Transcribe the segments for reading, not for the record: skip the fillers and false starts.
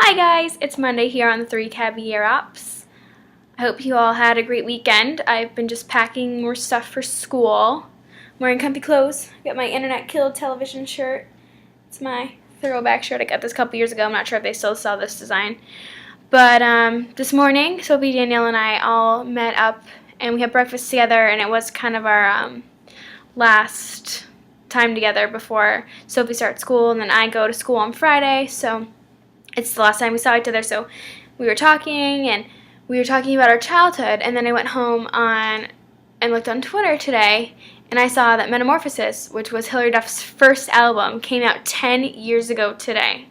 Hi guys, it's Monday here on the 3 Caballero Ops. I hope you all had a great weekend. I've been just packing more stuff for school. I'm wearing comfy clothes. I got my Internet Killed television shirt. It's my throwback shirt. I got this a couple years ago. I'm not sure if they still sell this design. But this morning, Sophie, Danielle, and I all met up and we had breakfast together, and it was kind of our last time together before Sophie starts school, and then I go to school on Friday, so it's the last time we saw each other. So we were talking about our childhood, and then I went home and looked on Twitter today, and I saw that Metamorphosis, which was Hilary Duff's first album, came out 10 years ago today.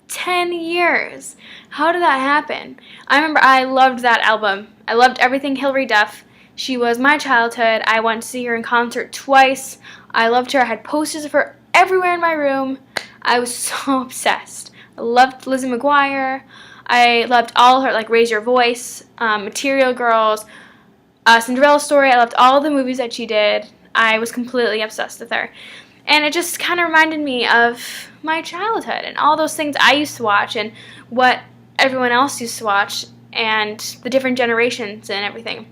10 years! How did that happen? I remember I loved that album. I loved everything Hilary Duff. She was my childhood. I went to see her in concert twice. I loved her. I had posters of her everywhere in my room. I was so obsessed. I loved Lizzie McGuire. I loved all her, like Raise Your Voice, Material Girls, Cinderella Story. I loved all the movies that she did. I was completely obsessed with her. And it just kind of reminded me of my childhood and all those things I used to watch and what everyone else used to watch and the different generations and everything.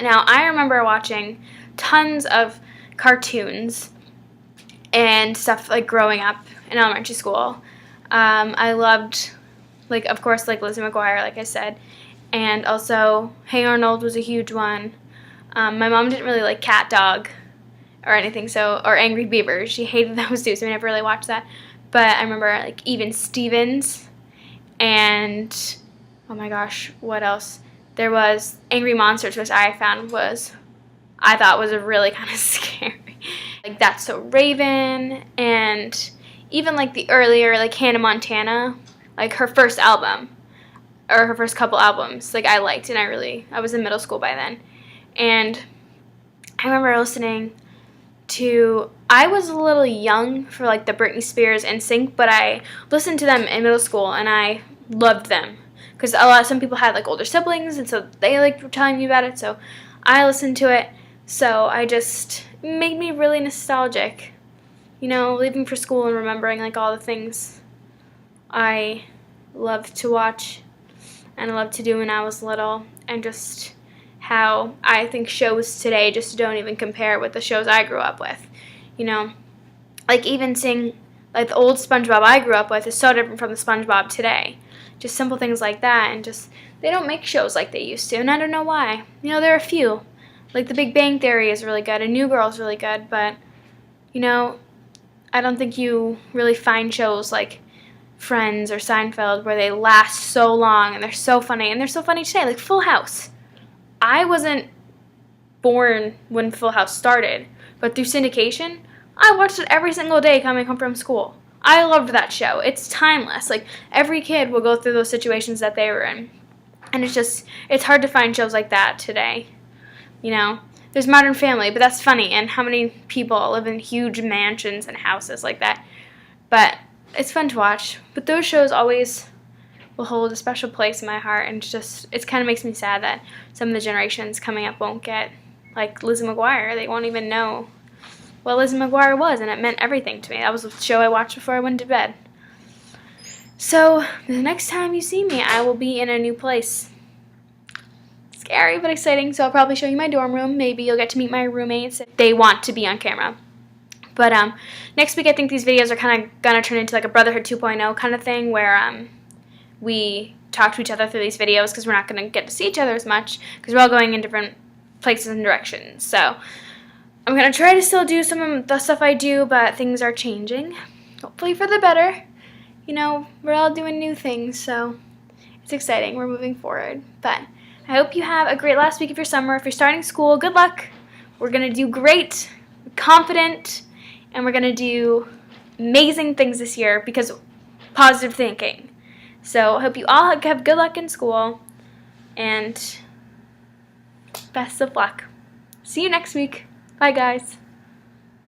Now, I remember watching tons of cartoons and stuff like growing up in elementary school. I loved, of course, Lizzie McGuire, like I said, and also Hey Arnold was a huge one. My mom didn't really like Cat Dog or anything, or Angry Beaver. She hated those too, so we never really watched that. But I remember, Even Stevens, and, oh my gosh, what else? There was Angry Monsters, which I thought was a really kind of scary. That's So Raven, and even the earlier Hannah Montana, her first album, or her first couple albums, I liked, and I was in middle school by then. And I remember listening to, I was a little young for the Britney Spears and NSYNC, but I listened to them in middle school and I loved them. Because some people had older siblings, and so they were telling me about it, so I listened to it. So it made me really nostalgic, leaving for school and remembering all the things I loved to watch and I loved to do when I was little, and just how I think shows today just don't even compare with the shows I grew up with. Even seeing the old SpongeBob I grew up with is so different from the SpongeBob today. Just simple things like that, and they don't make shows like they used to, and I don't know why. There are a few. The Big Bang Theory is really good, and New Girl is really good, but, I don't think you really find shows like Friends or Seinfeld where they last so long, and they're so funny today, Full House. I wasn't born when Full House started, but through syndication, I watched it every single day coming home from school. I loved that show. It's timeless. Every kid will go through those situations that they were in. And it's hard to find shows like that today. There's Modern Family, but that's funny. And how many people live in huge mansions and houses like that? But it's fun to watch. But those shows always will hold a special place in my heart. And it kind of makes me sad that some of the generations coming up won't get, Lizzie McGuire. They won't even know what Lizzie McGuire was, and it meant everything to me. That was the show I watched before I went to bed. So, the next time you see me, I will be in a new place. Scary, but exciting, so I'll probably show you my dorm room. Maybe you'll get to meet my roommates if they want to be on camera. But, next week I think these videos are kind of going to turn into a Brotherhood 2.0 kind of thing, where, we talk to each other through these videos, because we're not going to get to see each other as much, because we're all going in different places and directions. So, I'm going to try to still do some of the stuff I do, but things are changing. Hopefully for the better. We're all doing new things, so it's exciting. We're moving forward. But I hope you have a great last week of your summer. If you're starting school, good luck. We're going to do great, confident, and we're going to do amazing things this year because positive thinking. So I hope you all have good luck in school, and best of luck. See you next week. Bye, guys.